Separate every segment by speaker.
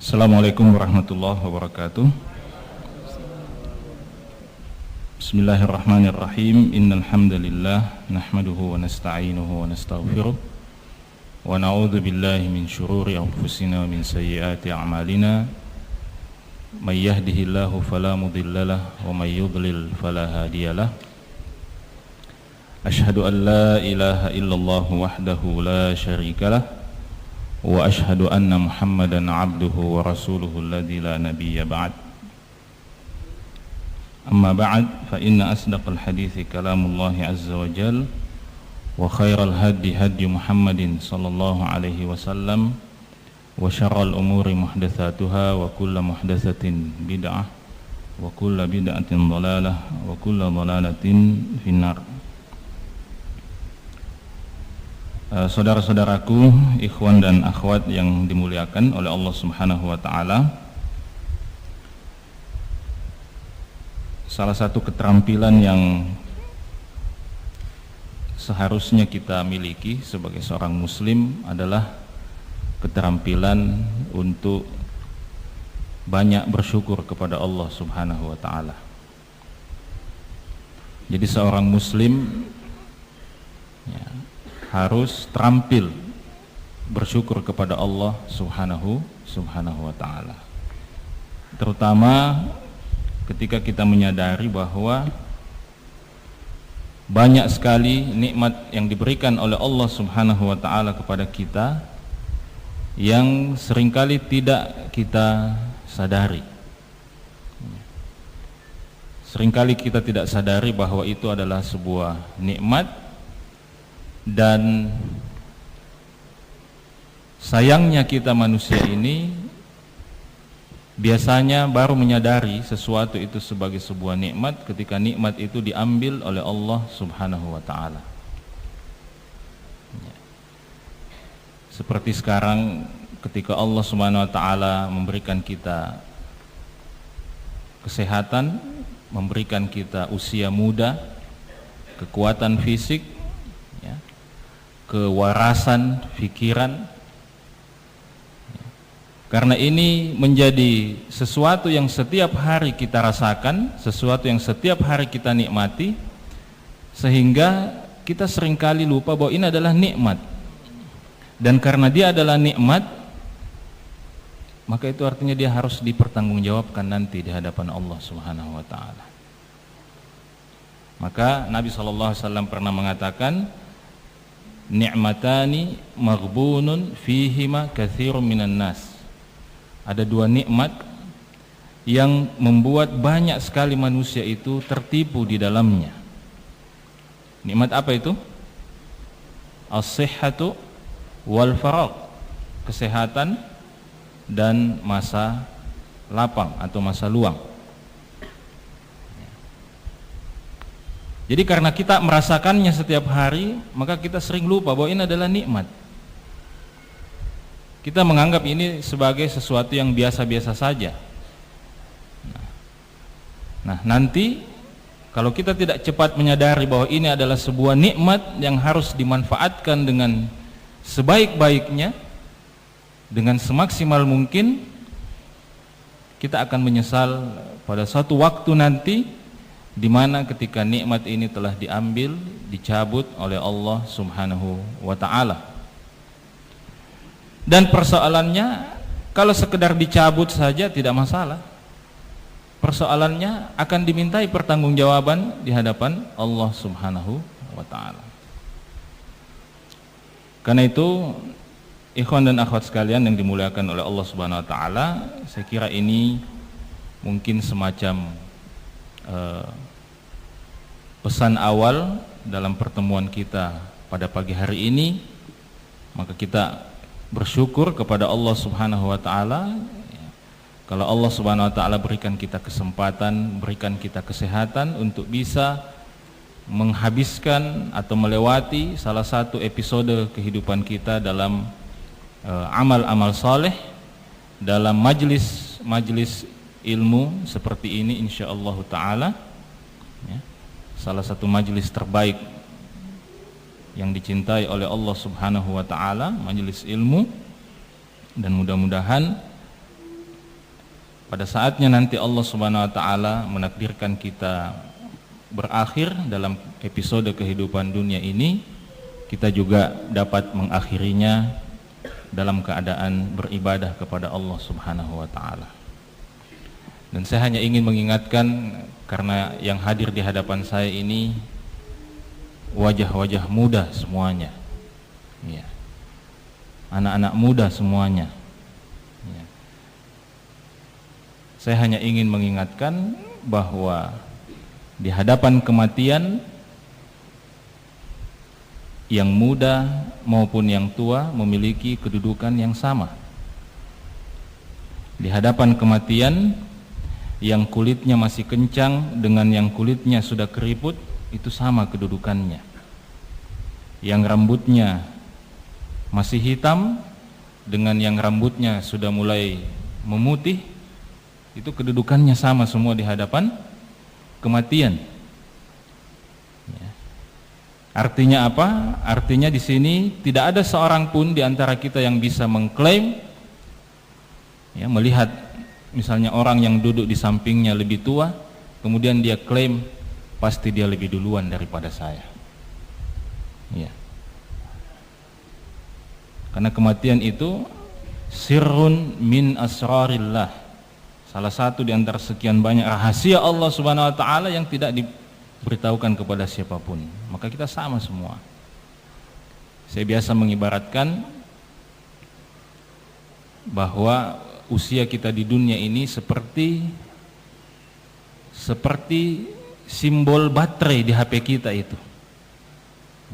Speaker 1: Assalamualaikum warahmatullahi wabarakatuh. Bismillahirrahmanirrahim. Innal hamdalillah nahmaduhu wa nasta'inuhu wa nastaghfiruh wa na'udzu billahi min syururi anfusina wa min sayyiati a'malina. May yahdihillahu fala mudhillalah wa may yudlil fala hadiyalah. Asyhadu an la ilaha illallah wahdahu la syarikalah wa ashhadu anna Muhammadan abduhu wa rasuluhu alladzi la nabiyya ba'd. Amma ba'd, fa inna asdaqal hadithi kalamullah azza wa jal wa khairal hadi hadi Muhammadin sallallahu alaihi wasallam wa syarral umuri muhdatsatuha wa kullu muhdatsatin bid'ah wa kullu bid'atin dhalalah wa kullu dhalalatin finnar. Saudara-saudaraku, ikhwan dan akhwat yang dimuliakan oleh Allah Subhanahu wa taala, salah satu keterampilan yang seharusnya kita miliki sebagai seorang muslim adalah keterampilan untuk banyak bersyukur kepada Allah Subhanahu wa taala. Jadi seorang muslim harus terampil bersyukur kepada Allah Subhanahu wa taala. Terutama ketika kita menyadari bahwa banyak sekali nikmat yang diberikan oleh Allah Subhanahu wa taala kepada kita yang seringkali tidak kita sadari. Seringkali kita tidak sadari bahwa itu adalah sebuah nikmat. Dan sayangnya kita manusia ini biasanya baru menyadari sesuatu itu sebagai sebuah nikmat ketika nikmat itu diambil oleh Allah Subhanahu wa taala. Seperti sekarang ketika Allah Subhanahu wa taala memberikan kita kesehatan, memberikan kita usia muda, kekuatan fisik, kewarasan pikiran. Karena ini menjadi sesuatu yang setiap hari kita rasakan, sesuatu yang setiap hari kita nikmati, sehingga kita seringkali lupa bahwa ini adalah nikmat. Dan karena dia adalah nikmat, maka itu artinya dia harus dipertanggungjawabkan nanti di hadapan Allah Subhanahu wa taala. Maka Nabi SAW pernah mengatakan, ni'matani maghbunun fihima katsirun minan nas. Ada dua nikmat yang membuat banyak sekali manusia itu tertipu di dalamnya. Nikmat apa itu? As-sihhatu wal faragh, kesehatan dan masa lapang atau masa luang. Jadi karena kita merasakannya setiap hari, maka kita sering lupa bahwa ini adalah nikmat. Kita menganggap ini sebagai sesuatu yang biasa-biasa saja. Nah, nanti kalau kita tidak cepat menyadari bahwa ini adalah sebuah nikmat yang harus dimanfaatkan dengan sebaik-baiknya, dengan semaksimal mungkin, kita akan menyesal pada suatu waktu nanti, di mana ketika nikmat ini telah diambil, dicabut oleh Allah Subhanahu wa taala. Dan persoalannya, kalau sekedar dicabut saja tidak masalah. Persoalannya akan dimintai pertanggungjawaban di hadapan Allah Subhanahu wa taala. Karena itu, ikhwan dan akhwat sekalian yang dimuliakan oleh Allah Subhanahu wa taala, saya kira ini mungkin semacam pesan awal dalam pertemuan kita pada pagi hari ini. Maka kita bersyukur kepada Allah Subhanahu wa taala. Kalau Allah Subhanahu wa taala berikan kita kesempatan, berikan kita kesehatan untuk bisa menghabiskan atau melewati salah satu episode kehidupan kita dalam amal-amal saleh, dalam majlis ilmu seperti ini, insyaallah taala, salah satu majelis terbaik yang dicintai oleh Allah Subhanahu wa taala, majelis ilmu. Dan mudah-mudahan pada saatnya nanti Allah Subhanahu wa taala menakdirkan kita berakhir dalam episode kehidupan dunia ini, kita juga dapat mengakhirinya dalam keadaan beribadah kepada Allah Subhanahu wa taala. Dan saya hanya ingin mengingatkan, karena yang hadir di hadapan saya ini wajah-wajah muda semuanya, ya, anak-anak muda semuanya, ya. Saya hanya ingin mengingatkan bahwa di hadapan kematian, yang muda maupun yang tua memiliki kedudukan yang sama. Di hadapan kematian, yang kulitnya masih kencang dengan yang kulitnya sudah keriput itu sama kedudukannya. Yang rambutnya masih hitam dengan yang rambutnya sudah mulai memutih, itu kedudukannya sama semua di hadapan kematian. Ya. Artinya apa? Artinya di sini tidak ada seorang pun di antara kita yang bisa mengklaim, ya, melihat misalnya orang yang duduk di sampingnya lebih tua, kemudian dia klaim pasti dia lebih duluan daripada saya. Ya. Karena kematian itu sirrun min asrarillah, salah satu di antara sekian banyak rahasia Allah Subhanahu wa taala yang tidak diberitahukan kepada siapapun. Maka kita sama semua. Saya biasa mengibaratkan bahwa usia kita di dunia ini seperti simbol baterai di HP kita itu.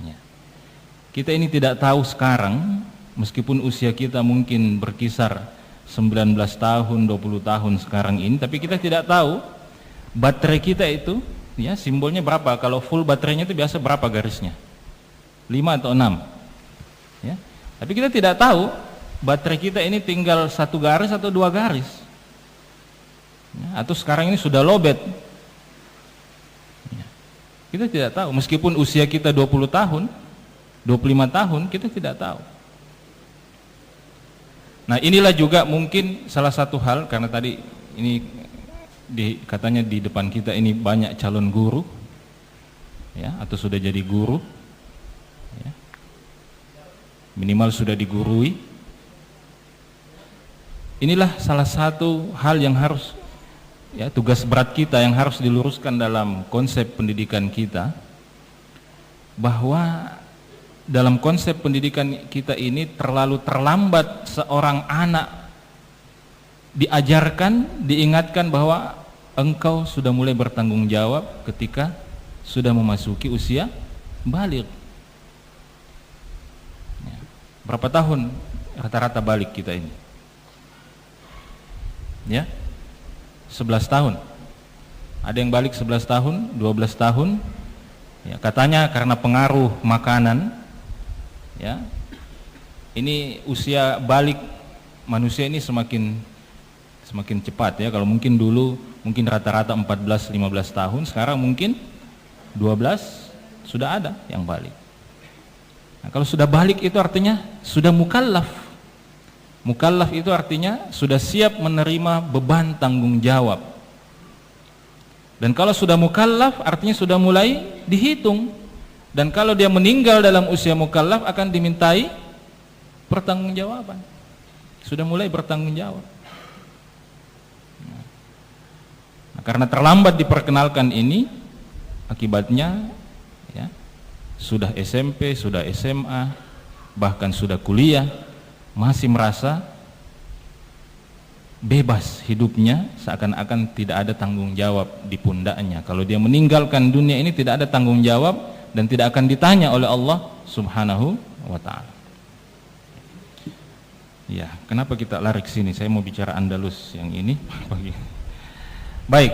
Speaker 1: Ya. Kita ini tidak tahu sekarang, meskipun usia kita mungkin berkisar 19 tahun, 20 tahun sekarang ini, tapi kita tidak tahu baterai kita itu, ya, simbolnya berapa. Kalau full baterainya itu biasa berapa garisnya? 5 atau 6. Ya. Tapi kita tidak tahu baterai kita ini tinggal 1 garis atau 2 garis. Ya, atau sekarang ini sudah lowbat. Ya. Kita tidak tahu, meskipun usia kita 20 tahun, 25 tahun, kita tidak tahu. Nah, inilah juga mungkin salah satu hal, karena tadi ini katanya di depan kita ini banyak calon guru, ya, atau sudah jadi guru, ya, minimal sudah digurui. Inilah salah satu hal yang harus, ya, tugas berat kita yang harus diluruskan dalam konsep pendidikan kita, bahwa dalam konsep pendidikan kita ini terlalu terlambat seorang anak diajarkan, diingatkan bahwa engkau sudah mulai bertanggung jawab ketika sudah memasuki usia baligh. Ya. Berapa tahun rata-rata baligh kita ini? Ya, 11 tahun. Ada yang baligh 11 tahun, 12 tahun. Ya, katanya karena pengaruh makanan. Ya, ini usia balik manusia ini semakin cepat, ya. Kalau mungkin dulu mungkin rata-rata 14-15 tahun, sekarang mungkin 12 sudah ada yang balik. Nah, kalau sudah balik itu artinya sudah mukallaf. Mukallaf itu artinya sudah siap menerima beban tanggung jawab. Dan kalau sudah mukallaf artinya sudah mulai dihitung. Dan kalau dia meninggal dalam usia mukallaf akan dimintai pertanggungjawaban. Sudah mulai bertanggung jawab. Nah, karena terlambat diperkenalkan ini, akibatnya, ya, sudah SMP, sudah SMA, bahkan sudah kuliah, masih merasa bebas hidupnya, seakan-akan tidak ada tanggung jawab di pundaknya. Kalau dia meninggalkan dunia ini tidak ada tanggung jawab dan tidak akan ditanya oleh Allah Subhanahu wa taala. Ya, kenapa kita lari ke sini? Saya mau bicara Andalus yang ini pagi. Baik,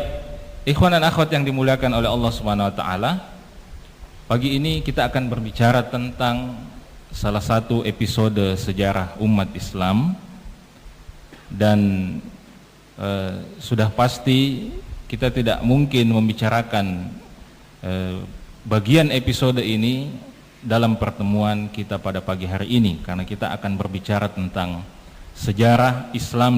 Speaker 1: ikhwan dan akhwat yang dimuliakan oleh Allah Subhanahu wa taala, pagi ini kita akan berbicara tentang salah satu episode sejarah umat Islam. Dan sudah pasti kita tidak mungkin membicarakan bagian episode ini dalam pertemuan kita pada pagi hari ini, karena kita akan berbicara tentang sejarah Islam